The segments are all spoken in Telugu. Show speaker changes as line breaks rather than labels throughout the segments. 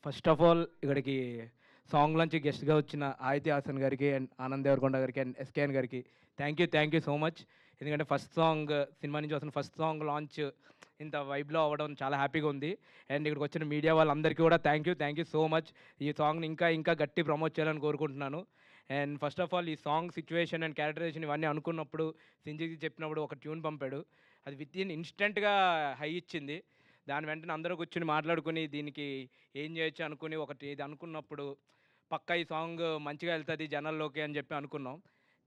ఫస్ట్ ఆఫ్ ఆల్ ఇక్కడికి సాంగ్ నుంచి గెస్ట్గా వచ్చిన ఆయితి హాసన్ గారికి అండ్ ఆనంద్ దేవరకొండ గారికి అండ్ ఎస్కేఎన్ గారికి థ్యాంక్ యూ సో మచ్. ఎందుకంటే ఫస్ట్ సాంగ్ సినిమా నుంచి వస్తున్న ఫస్ట్ సాంగ్ లాంచ్ ఇంత వైబ్లో అవ్వడం చాలా హ్యాపీగా ఉంది. అండ్ ఇక్కడికి వచ్చిన మీడియా వాళ్ళందరికీ కూడా థ్యాంక్ యూ సో మచ్. ఈ సాంగ్ని ఇంకా గట్టి ప్రమోట్ చేయాలని కోరుకుంటున్నాను. అండ్ ఫస్ట్ ఆఫ్ ఆల్ ఈ సాంగ్ సిచ్యువేషన్ అండ్ క్యారెక్టరైజేషన్ ఇవన్నీ అనుకున్నప్పుడు సింజికి చెప్పినప్పుడు ఒక ట్యూన్ పంపాడు. అది విత్ ఇన్ ఇన్స్టెంట్గా హై ఇచ్చింది. దాని వెంటనే అందరూ కూర్చొని మాట్లాడుకుని దీనికి ఏం చేయొచ్చు అనుకుని ఒకటి ఇది అనుకున్నప్పుడు పక్కా ఈ సాంగ్ మంచిగా వెళ్తుంది జనాల్లోకి అని చెప్పి అనుకున్నాం.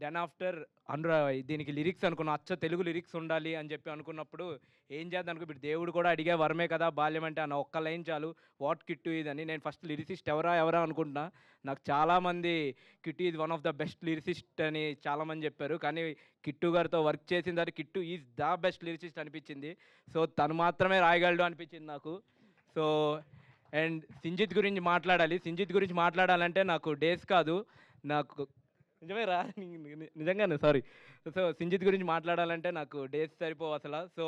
దెన్ ఆఫ్టర్ దీనికి లిరిక్స్ అనుకున్నాం, అచ్చ తెలుగు లిరిక్స్ ఉండాలి అని చెప్పి అనుకున్నప్పుడు ఏం చేద్దాం అనుకో, ఇప్పుడు దేవుడు కూడా అడిగే వరమే కదా బాల్యం అంటే అన్న ఒక్క లైన్ చాలు, వాట్ కిట్టు ఇదని. నేను ఫస్ట్ లిరిసిస్ట్ ఎవరా అనుకుంటున్నా. నాకు చాలామంది Kittu is one of the best lyricist అని చాలామంది చెప్పారు. కానీ కిట్టు గారితో వర్క్ చేసిన తర్వాత Kittu is the best lyricist అనిపించింది. సో తను మాత్రమే రాయగలడు అనిపించింది నాకు. సో అండ్ సింజిత్ గురించి మాట్లాడాలంటే నాకు డేస్ కాదు, నాకు నిజమే రా నిజంగానే సారీ. సో సింజిత్ గురించి మాట్లాడాలంటే నాకు డేస్ సరిపోవు అసలు. సో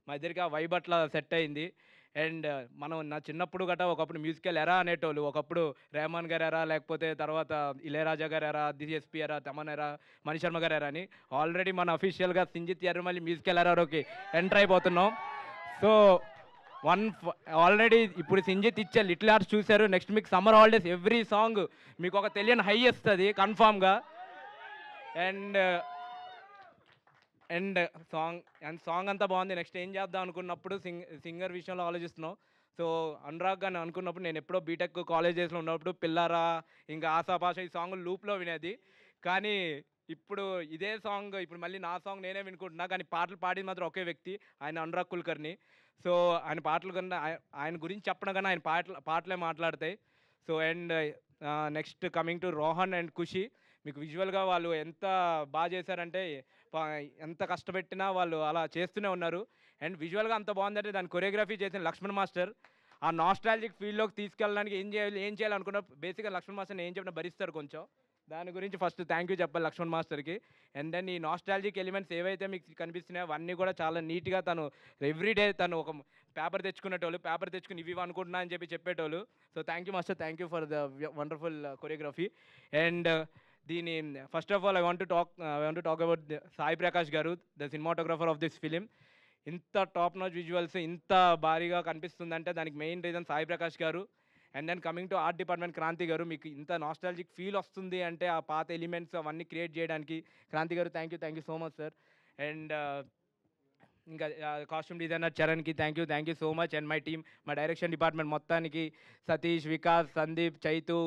మా ఇద్దరికి ఆ వైబ్ అట్లా సెట్ అయింది. అండ్ మనం నా చిన్నప్పుడు గట్రా ఒకప్పుడు మ్యూజికల్ ఎరా అనేటోళ్ళు. ఒకప్పుడు రెహమాన్ గారు ఎరా, లేకపోతే తర్వాత ఇళయరాజా గారు ఎరా, డిఎస్పి ఎరా, తమన్ ఎరా, మణిశర్మ గారు ఎరా అని. ఆల్రెడీ మన అఫీషియల్గా సింజిత్ ఎర్రమల్లి మ్యూజికల్ ఎరాలోకి ఎంటర్ అయిపోతున్నాం. సో ఆల్రెడీ ఇప్పుడు సింజిత్ ఇచ్చే లిటిల్ ఆర్ట్స్ చూశారు. నెక్స్ట్ మీకు సమ్మర్ హాలిడేస్ ఎవ్రీ సాంగ్ మీకు ఒక తెలియని హై ఇస్తుంది కన్ఫామ్గా. అండ్ అండ్ సాంగ్ అంతా బాగుంది. నెక్స్ట్ ఏం చేద్దాం అనుకున్నప్పుడు సింగర్ విషయంలో ఆలోచిస్తున్నాం. సో అనురాగ్ అని అనుకున్నప్పుడు నేను ఎప్పుడో బీటెక్ కాలేజ్ డేస్లో ఉన్నప్పుడు పిల్లారా ఇంకా ఆశాపాష ఈ సాంగ్ లూప్లో వినేది. కానీ ఇప్పుడు ఇదే సాంగ్ ఇప్పుడు మళ్ళీ నా సాంగ్ నేనే వినుకుంటున్నా. కానీ పాటలు పాడింది మాత్రం ఒకే వ్యక్తి, ఆయన అనురాగ్ కుల్కర్ని. సో ఆయన పాటలు కన్నా ఆయన గురించి చెప్పడం కన్నా ఆయన పాటలే మాట్లాడతాయి. So and next coming to Rohan and Khushi, మీకు విజువల్గా వాళ్ళు ఎంత బాగా చేశారంటే ఎంత కష్టపెట్టినా వాళ్ళు అలా చేస్తూనే ఉన్నారు. అండ్ విజువల్గా అంత బాగుందంటే దాని కొరియోగ్రఫీ చేసిన లక్ష్మణ్ మాస్టర్ ఆ నాస్టాలజిక్ ఫీల్డ్లోకి తీసుకెళ్ళడానికి ఏం చేయాలనుకున్నా బేసిక్గా లక్ష్మణ్ మాస్టర్ని ఏం చెప్పినా భరిస్తారు కొంచెం. దాని గురించి ఫస్ట్ థ్యాంక్ యూ చెప్పాలి లక్ష్మణ్ మాస్టర్కి. అండ్ దెన్ ఈ నాస్టాలజిక్ ఎలిమెంట్స్ ఏవైతే మీకు కనిపిస్తున్నాయో అవన్నీ కూడా చాలా నీట్గా తను ఎవ్రీడే తను ఒక పేపర్ తెచ్చుకునేటోళ్ళు, పేపర్ తెచ్చుకుని ఇవి అనుకుంటున్నా అని చెప్పేటోళ్ళు. So thank you master, thank you for the wonderful choreography. And దీని first of all I want to talk about Sai Prakash garu, the cinematographer of this film. ఇంత టాప్ నాచ్ విజువల్స్ ఇంత భారీగా కనిపిస్తుందంటే దానికి main reason Sai Prakash garu. And then coming to art department Kranthi garu, మీకు ఇంత నాస్టాలజిక్ ఫీల్ వస్తుంది అంటే ఆ పాత ఎలిమెంట్స్ అవన్నీ క్రియేట్ చేయడానికి Kranthi garu thank you so much sir. And ఇంకా కాస్ట్యూమ్ డిజైనర్ చరణ్కి thank you so much. And my team, మా డైరెక్షన్ డిపార్ట్మెంట్ మొత్తానికి సతీష్, వికాస్, సందీప్, చైతు,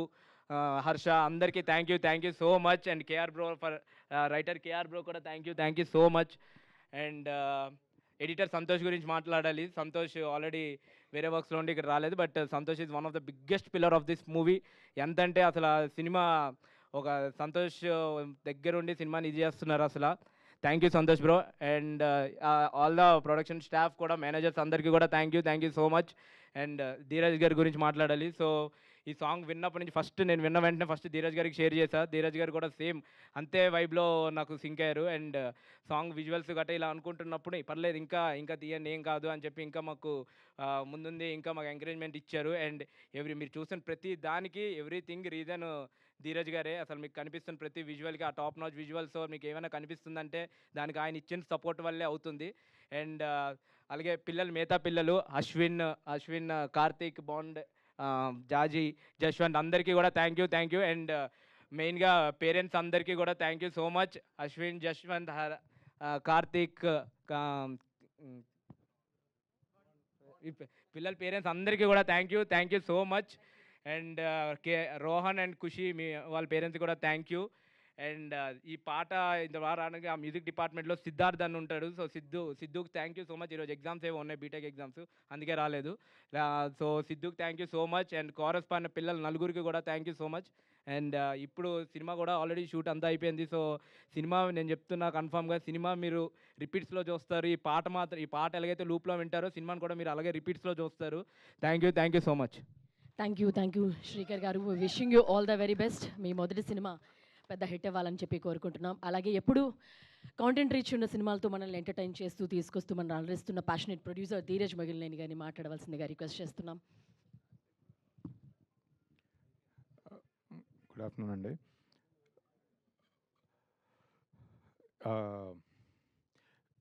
హర్ష అందరికీ thank you so much. And KR bro for writer KR bro కూడా thank you so much. And editor Santosh గురించి మాట్లాడాలి. సంతోష్ ఆల్రెడీ వేరే వర్క్స్లో ఉండి ఇక్కడ రాలేదు, but Santosh is one of the biggest pillar of this movie. ఎంతంటే అసలు సినిమా ఒక సంతోష్ దగ్గరుండి సినిమాని ఇది చేస్తున్నారు అసలు. Thank you Santosh bro. And all the production staff కూడా, మేనేజర్స్ అందరికీ కూడా thank you so much. And Dheeraj గారి గురించి మాట్లాడాలి. సో ఈ సాంగ్ విన్నప్పటి నుంచి నేను విన్న వెంటనే ఫస్ట్ ధీరజ్ గారికి షేర్ చేశాను. ధీరజ్ గారు కూడా సేమ్ అంతే వైబ్లో నాకు సింక్ అయ్యారు. అండ్ సాంగ్ విజువల్స్ గట్రా ఇలా అనుకుంటున్నప్పుడు పర్లేదు ఇంకా తీయండి ఏం కాదు అని చెప్పి ఇంకా మాకు ముందుంది ఇంకా మాకు ఎంకరేజ్మెంట్ ఇచ్చారు. అండ్ మీరు చూసిన ప్రతి దానికి ఎవ్రీథింగ్ రీజన్ ధీరజ్ గారే. అసలు మీకు కనిపిస్తున్న ప్రతి విజువల్కి ఆ టాప్ నాచ్ విజువల్స్ మీకు ఏమైనా కనిపిస్తుందంటే దానికి ఆయన ఇచ్చిన సపోర్ట్ వల్లే అవుతుంది. అండ్ అలాగే మిగతా పిల్లలు అశ్విన్, కార్తీక్, బాండ్, జాజీ, జశ్వంత్ అందరికీ కూడా థ్యాంక్ యూ. అండ్ మెయిన్గా పేరెంట్స్ అందరికీ కూడా thank you so much. Ashwin, Jashwanth, Karthik, పిల్లల పేరెంట్స్ అందరికీ కూడా thank you so much. And Rohan and Khushi వాళ్ళ పేరెంట్స్ కూడా థ్యాంక్ యూ. అండ్ ఈ పాట ఇంత బాగా రావడానికి ఆ మ్యూజిక్ డిపార్ట్మెంట్లో సిద్ధార్థ్ అని ఉంటాడు. సో సిద్ధుకి థ్యాంక్ యూ సో మచ్. ఈరోజు ఎగ్జామ్స్ ఏమో ఉన్నాయి, బీటెక్ ఎగ్జామ్స్, అందుకే రాలేదు. సో సిద్ధుకి thank you so much. And chorus పాడిన పిల్లలు నలుగురికి కూడా thank you so much. And ఇప్పుడు సినిమా కూడా ఆల్రెడీ షూట్ అంతా అయిపోయింది. సో సినిమా నేను చెప్తున్నా కన్ఫామ్గా సినిమా మీరు రిపీట్స్లో చూస్తారు. ఈ పాట ఎలాగైతే లూప్లో వింటారో సినిమాని కూడా మీరు అలాగే రిపీట్స్లో చూస్తారు. Thank you so much.
Thank you Srikar garu. Wishing you all the very best. మీ మొదటి సినిమా పెద్ద హిట్ అవ్వాలని చెప్పి కోరుకుంటున్నాం. అలాగే ఎప్పుడు కాంటెంట్ రీచ్ ఉన్న సినిమాలతో మనల్ని ఎంటర్టైన్ చేస్తూ తీసుకొస్తూ మనల్ని అలరిస్తున్న ప్యాషనేట్ ప్రొడ్యూసర్ ధీరజ్ మగిలినేని గారిని మాట్లాడవలసిందిగా రిక్వెస్ట్ చేస్తున్నాం.
గుడ్ ఆఫ్టర్నూన్ అండి.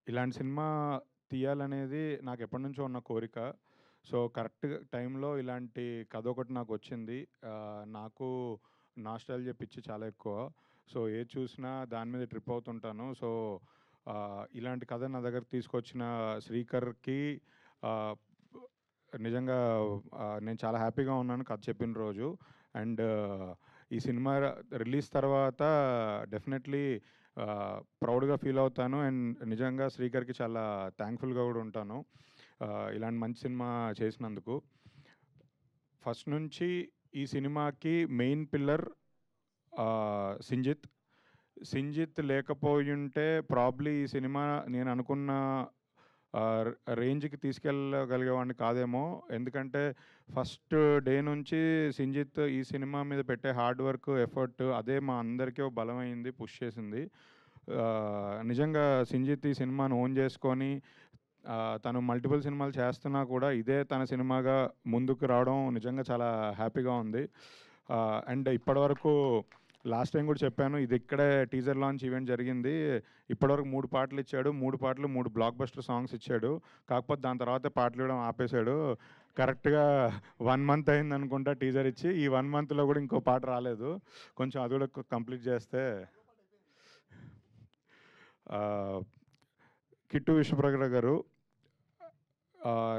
ఇలాంటి సినిమా తీయాలనేది నాకు ఎప్పటి నుంచో ఉన్న కోరిక. సో కరెక్ట్ టైంలో ఇలాంటి కథ ఒకటి నాకు వచ్చింది. నాకు నాస్టాల్జియా పిచ్చి చాలా ఎక్కువ. సో ఏది చూసినా దాని మీద ట్రిప్ అవుతుంటాను. సో ఇలాంటి కథ నా దగ్గర తీసుకొచ్చిన శ్రీకర్కి నిజంగా నేను చాలా హ్యాపీగా ఉన్నాను కథ చెప్పిన రోజు. అండ్ ఈ సినిమా రిలీజ్ తర్వాత డెఫినెట్లీ ప్రౌడ్గా ఫీల్ అవుతాను. అండ్ నిజంగా శ్రీకర్కి చాలా థ్యాంక్ఫుల్గా కూడా ఉంటాను ఇలాంటి మంచి సినిమా చేసినందుకు. ఫస్ట్ నుంచి ఈ సినిమాకి మెయిన్ పిల్లర్ సింజిత్ లేకపోయుంటే ప్రాబ్లీ ఈ సినిమా నేను అనుకున్న రేంజ్కి తీసుకెళ్ళగలిగేవాడిని కాదేమో. ఎందుకంటే ఫస్ట్ డే నుంచి సింజిత్ ఈ సినిమా మీద పెట్టే హార్డ్ వర్క్, ఎఫర్ట్ అదే మా అందరికీ బలమైంది, పుష్ చేసింది. నిజంగా సింజిత్ ఈ సినిమాను ఓన్ చేసుకొని తను మల్టిపుల్ సినిమాలు చేస్తున్నా కూడా ఇదే తన సినిమాగా ముందుకు రావడం నిజంగా చాలా హ్యాపీగా ఉంది. అండ్ ఇప్పటివరకు లాస్ట్ టైం కూడా చెప్పాను, ఇది ఇక్కడే టీజర్ లాంచ్ ఈవెంట్ జరిగింది. ఇప్పటివరకు 3 పాటలు ఇచ్చాడు. 3 పాటలు 3 బ్లాక్ బస్టర్ సాంగ్స్ ఇచ్చాడు. కాకపోతే దాని తర్వాత పాటలు ఇవ్వడం ఆపేశాడు. కరెక్ట్గా 1 మంత్ అయింది అనుకుంటా టీజర్ ఇచ్చి. ఈ 1 మంత్లో కూడా ఇంకో పాట రాలేదు. కొంచెం అది కూడా కంప్లీట్ చేస్తే. కిట్టు విశ్వప్రగడ గారు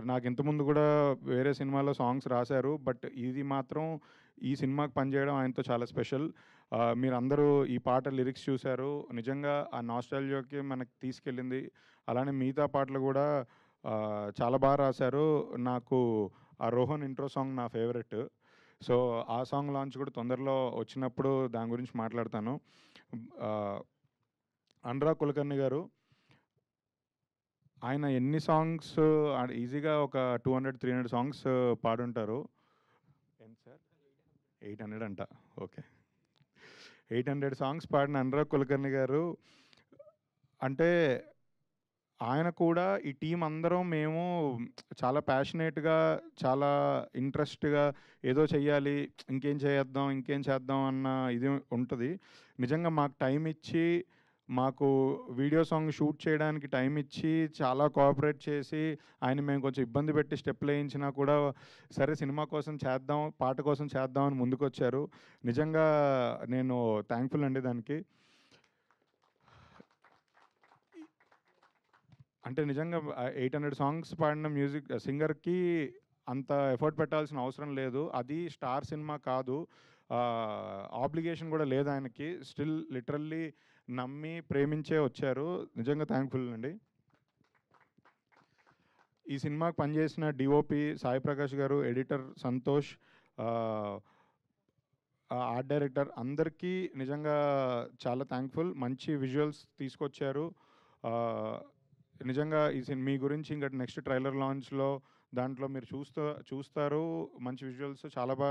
నాకు ఇంతకుముందు కూడా వేరే సినిమాలో సాంగ్స్ రాశారు. బట్ ఇది మాత్రం ఈ సినిమాకి పనిచేయడం ఆయనతో చాలా స్పెషల్. మీరందరూ ఈ పాట లిరిక్స్ చూశారు. నిజంగా ఆ నాస్టాల్జియాకి మనకి తీసుకెళ్ళింది. అలానే మిగతా పాటలు కూడా చాలా బాగా రాశారు. నాకు ఆ రోహన్ ఇంట్రో సాంగ్ నా ఫేవరెట్. సో ఆ సాంగ్ లాంచ్ కూడా తొందరలో వచ్చినప్పుడు దాని గురించి మాట్లాడతాను. అనురాగ్ కులకర్ణి గారు ఆయన ఎన్ని సాంగ్స్ ఈజీగా ఒక 200-300 సాంగ్స్ పాడుంటారు. ఎంత సార్? 800 అంట. ఓకే, 800 సాంగ్స్ పాడిన అనురాగ్ కులకర్ణి గారు అంటే ఆయన కూడా ఈ టీం అందరం మేము చాలా ప్యాషనేట్గా, చాలా ఇంట్రెస్ట్గా ఏదో చెయ్యాలి, ఇంకేం చేద్దాం అన్న ఇది ఉంటుంది. నిజంగా మాకు టైం ఇచ్చి, మాకు వీడియో సాంగ్ షూట్ చేయడానికి టైం ఇచ్చి చాలా కోఆపరేట్ చేసి, ఆయన మేము కొంచెం ఇబ్బంది పెట్టి స్టెప్లు వేయించినా కూడా సరే సినిమా కోసం చేద్దాం, పాట కోసం చేద్దాం అని ముందుకు వచ్చారు. నిజంగా నేను థ్యాంక్ఫుల్ అండి దానికి. అంటే నిజంగా 800 సాంగ్స్ పాడిన మ్యూజిక్ సింగర్కి అంత ఎఫర్ట్ పెట్టాల్సిన అవసరం లేదు. అది స్టార్ సినిమా కాదు, ఆబ్లిగేషన్ కూడా లేదు ఆయనకి. స్టిల్ లిటరల్లీ నమ్మి ప్రేమించే వచ్చారు. నిజంగా థ్యాంక్ఫుల్ అండి. ఈ సినిమాకి పనిచేసిన డిఓపి సాయి ప్రకాష్ గారు, ఎడిటర్ సంతోష్, ఆర్ట్ డైరెక్టర్ అందరికీ నిజంగా చాలా థ్యాంక్ఫుల్. మంచి విజువల్స్ తీసుకొచ్చారు. నిజంగా ఈ మీ గురించి ఇంకా నెక్స్ట్ ట్రైలర్ లాంచ్లో దాంట్లో మీరు చూస్తారు. మంచి విజువల్స్ చాలా బాగా